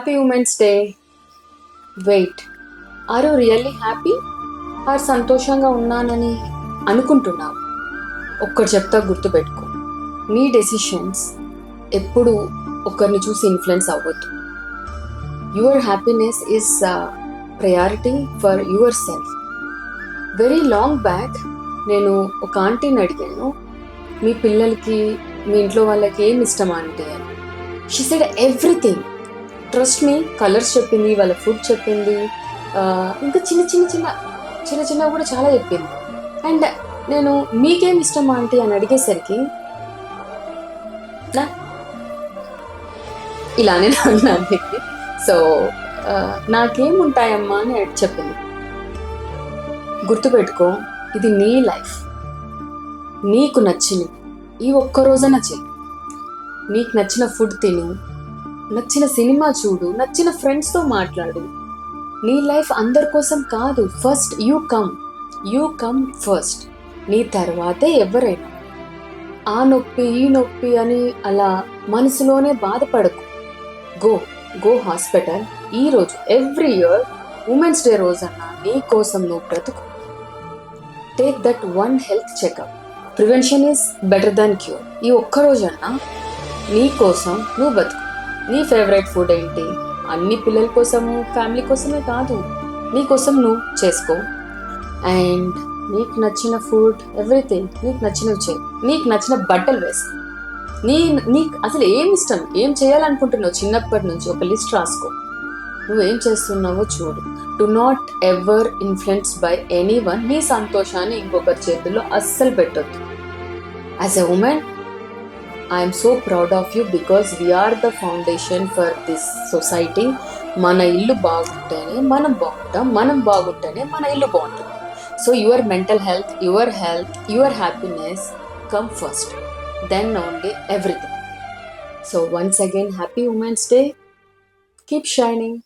Happy women's day. Wait, are you really happy? Are సంతోషంగా ఉన్నానని అనుకుంటున్నావు? ఒక్కటి చెప్తా, గుర్తుపెట్టుకో. నీ డెసిషన్స్ ఎప్పుడు ఒకరిని చూసి ఇన్ఫ్లుయెన్స్ అవ్వద్దు. Your happiness is priority for your self. Very long back నేను ఒక ఆంటీని అడిగాను, మీ పిల్లలకి మీ ఇంట్లో వాళ్ళకి ఏమి ఇష్టం అంటే అని. She said everything. Trust me, colours చెప్పింది, వాళ్ళ ఫుడ్ చెప్పింది, ఇంకా చిన్న చిన్న కూడా చాలా చెప్పింది. అండ్ నేను మీకేం ఇష్టం ఆంటీ అని అడిగేసరికి ఇలానే అన్నది. సో నాకేముంటాయమ్మా అని చెప్పింది. గుర్తుపెట్టుకో, ఇది నీ లైఫ్. నీకు నచ్చింది ఈ ఒక్కరోజైనా చెయ్యి. నీకు నచ్చిన ఫుడ్ తిను, నచ్చిన సినిమా చూడు, నచ్చిన ఫ్రెండ్స్తో మాట్లాడు. నీ లైఫ్ అందరి కోసం కాదు. First you come first. నీ తర్వాతే ఎవరైనా. ఆ నొప్పి ఈ నొప్పి అని అలా మనసులోనే బాధపడకు. Go hospital. ఈరోజు ఎవ్రీ ఇయర్ ఉమెన్స్ డే రోజన్నా నీ కోసం నువ్వు బ్రతుకు. Take that one health checkup. Prevention is better than cure. ఈ ఒక్కరోజన్నా నీ కోసం నువ్వు బతుకు. నీ ఫేవరెట్ ఫుడ్ ఏంటి? అన్ని పిల్లల కోసము, ఫ్యామిలీ కోసమే కాదు, నీ కోసం నువ్వు చేసుకో. అండ్ నీకు నచ్చిన ఫుడ్, ఎవ్రీథింగ్ నీకు నచ్చినవి చేయి. నీకు నచ్చిన బట్టలు వేసుకో. నీకు అసలు ఏమి ఇష్టం, ఏం చేయాలనుకుంటున్నావు చిన్నప్పటి నుంచి ఒక లిస్ట్ రాసుకో. నువ్వేం చేస్తున్నావో చూడు. Do not ever influence by anyone. నీ సంతోషాన్ని ఇంకొకరి చేతుల్లో అస్సలు పెట్టొద్దు. As a woman, I'm so proud of you because we're the foundation for this society. మన ఇల్లు బాగుంటేనే మనం బాగుంటాం, మనం బాగుంటేనే మన ఇల్లు బాగుంటుంది. So your mental health, your happiness come first, then only everything. So once again happy women's day. Keep shining.